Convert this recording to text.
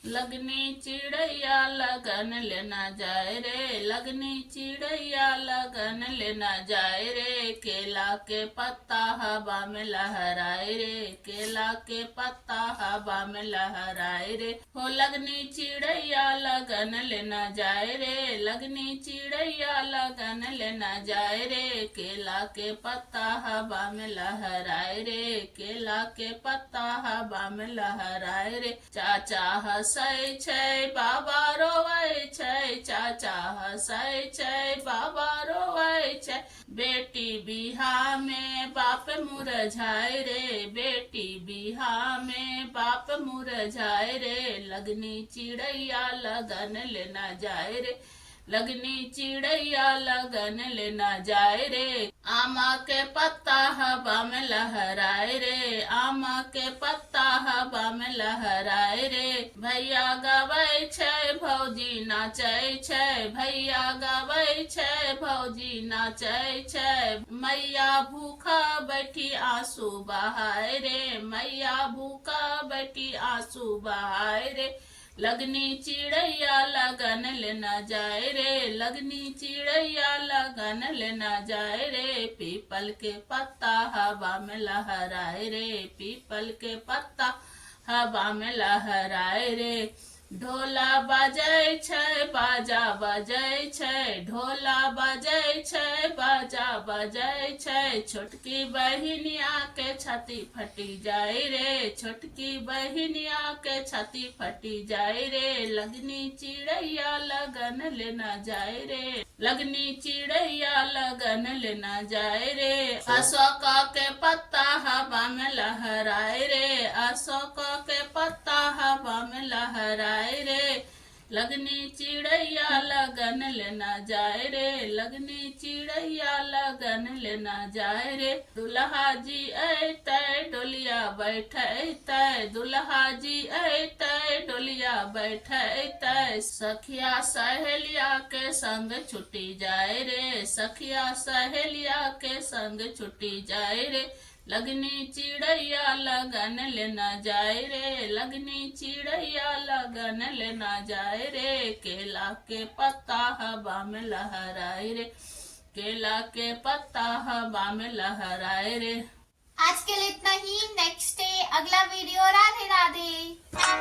लगनी चिड़ैया लगन लेना जाए रे, लगनी चिड़ैया लगन लेना जाए रे, केला के पत्ता हवा में लहराए रे, केला के पत्ता हवा में लहराए रे। हो लगनी चिड़ैया लगन लेना जाए रे, लगनी चिड़ैया लगन लेना जाए रे, केला के पत्ता हवा में लहराए रे, केला के पत्ता हवा में लहराए रे। चाचा हंसै छै बाबा रोवै छै, चाचा हंसै छै बाबा रोवै छै, बेटी बिहा में बाप मुरझाए रे, बेटी बिहा में बाप मुरझाए रे, लगनी चिड़ैया लगन लेना जाए रे, लगनी चिड़ैया लगन लेना जाए रे। आमा के पत्ता हवा में लहराए रे, आमा के पत्ता हवा में लहराए रे, भैया गबै छै भौजी नाचै छै, भैया गबै छै भौजी नाचै छै, मैया भूखा बैठी आंसू बहाए रे, मैया भूखा बैठी आंसू बहाए रे, लगनी चिड़ैया लगन लेना जाए रे, लगनी चिड़ैया लगन लेना जाए रे, पीपल के पत्ता हवा में लहराए रे, पीपल के पत्ता हवा में लहराए रे। ढोला बजै छै बाजा बजै छै, ढोला बजै छै बाजा बजै छै, छोटकी बहिनिया के छाती फटी जाए रे, छोटकी बहिनिया के छाती फटी जाए रे, लगनी चिड़ैया लगन लेना जाए रे, लगनी चिड़ैया लगन लेना जाए रे। अशोक के पत्ता हवा में लहराए रे, अशोक के पत्ता हवा में लहराए रे, लगनी चिड़ैया लगन लेना जाए रे, लगनी चिड़ैया लगन लेना जाए रे। दुल्हा जी अतै डोलिया बैठतै, दुल्हा जी अतै डोलिया बैठतै, सखिया सहेलिया के संग छुट्टी जाए रे, सखिया सहेलिया के संग छुट्टी जाए रे, लगनी चिड़ैया लगन लेना जाए रे, लगनी चिड़ैया लगन लेना जाए रे, केला के पत्ता हवा में लहराए रे, केला के पत्ता हवा में लहराए रे। आज के लिए इतना ही। नेक्स्ट डे अगला वीडियो। राधे राधे।